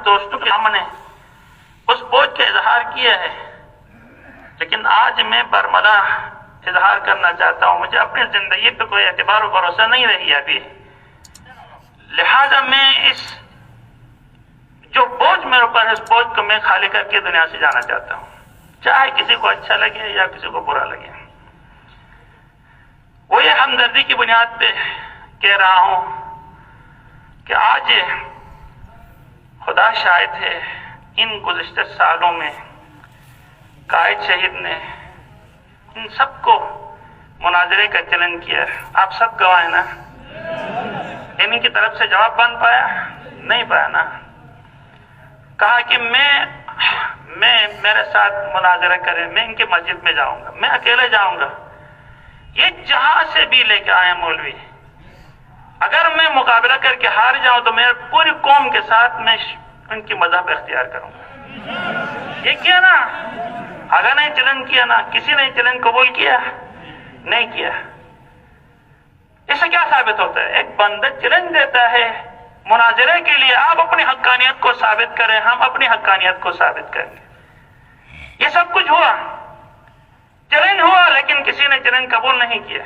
دوستوں کے سامنے اس بوجھ کا اظہار کیا ہے، لیکن آج میں برملا اظہار کرنا چاہتا ہوں، مجھے اپنی زندگی پہ کوئی اعتبار و بھروسہ نہیں رہی ابھی، لہذا میں اس جو بوجھ میرے اوپر ہے اس بوجھ کو میں خالی کر کے دنیا سے جانا چاہتا ہوں، چاہے کسی کو اچھا لگے یا کسی کو برا لگے۔ وہ یہ ہمدردی کی بنیاد پہ کہہ رہا ہوں کہ آج خدا شاہد ہے، ان گزشتہ سالوں میں قائد شہید نے ان سب کو مناظرے کا چلن کیا، آپ سب گواہ ہیں نا، ان کی طرف سے جواب بن پایا نہیں پایا نا، کہا کہ میں میرے ساتھ مناظرہ کرے، میں ان کی مسجد میں جاؤں گا، میں اکیلے جاؤں گا، یہ جہاں سے بھی لے کے آئے مولوی، اگر میں مقابلہ کر کے ہار جاؤں تو میرے پوری قوم کے ساتھ میں ان کی مذہب اختیار کروں گا۔ یہ کیا نا، اگر نہیں چلن کیا نا، کسی نے چلن قبول کیا نہیں کیا، اس سے کیا ثابت ہوتا ہے؟ ایک بندہ چیلنج دیتا ہے مناظرے کے لیے، آپ اپنی حقانیت کو ثابت کریں، ہم اپنی حقانیت کو ثابت کریں گے۔ یہ سب کچھ ہوا، چیلنج ہوا، لیکن کسی نے چیلنج قبول نہیں کیا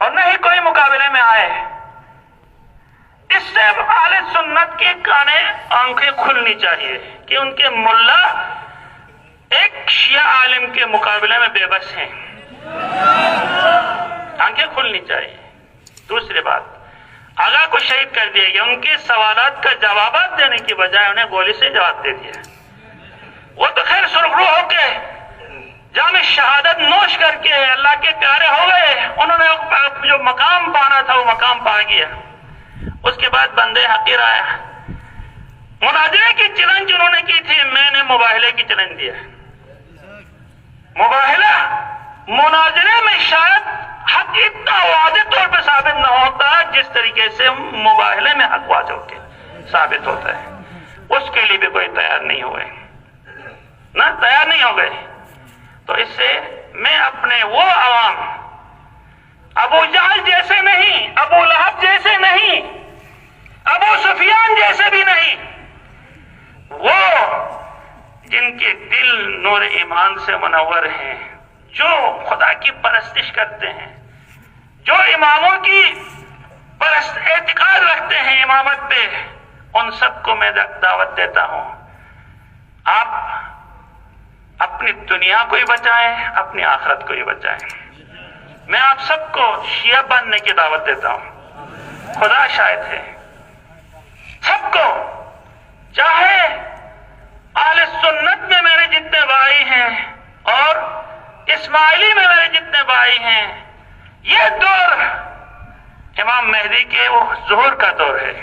اور نہ ہی کوئی مقابلے میں آئے۔ اس سے اہل سنت کی آنکھیں کھلنی چاہیے کہ ان کے ملا ایک شیعہ عالم کے مقابلے میں بے بس ہیں، آنکھیں کھلنی چاہیے۔ دوسری بات، آگاہ کو شہید کر دیا گیا، ان کے سوالات کا جوابات دینے کی بجائے انہیں گولی سے جواب دے دیا۔ وہ تو خیر سرخرو ہو کے جام شہادت نوش کر کے اللہ کے پیارے ہو گئے، انہوں نے جو مقام پانا تھا وہ مقام پا گیا۔ اس کے بعد بندے حقیر آیا، مناظرے کی چیلنج انہوں نے کی تھی، میں نے مباہلے کی چیلنج دیا۔ مباہلہ مناظرے میں شاید حق اتنا واضح طور پہ ثابت نہ ہوتا جس طریقے سے مباہلے میں حق واضح ہو کے ثابت ہوتا ہے، اس کے لیے بھی کوئی تیار نہیں ہوئے، نہ تیار نہیں ہو گئے۔ تو اس سے میں اپنے وہ عوام، ابو جہل جیسے نہیں، ابو لہب جیسے نہیں، ابو سفیان جیسے بھی نہیں، وہ جن کے دل نور ایمان سے منور ہیں، جو خدا کی پرستش کرتے ہیں، جو اماموں کی اعتقاد رکھتے ہیں امامت پہ، ان سب کو میں دعوت دیتا ہوں، آپ اپنی دنیا کو ہی بچائیں، اپنی آخرت کو ہی بچائیں۔ میں آپ سب کو شیعہ بننے کی دعوت دیتا ہوں، خدا شاہد ہے، سب کو، چاہے اہل سنت میں میرے جتنے بھائی ہیں اور اسماعیلی میں میرے جتنے بھائی ہیں، یہ دور امام مہدی کے وہ ظہور کا دور ہے۔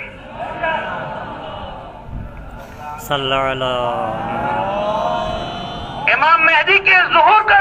صلی اللہ علیہ، امام مہدی کے ظہور کا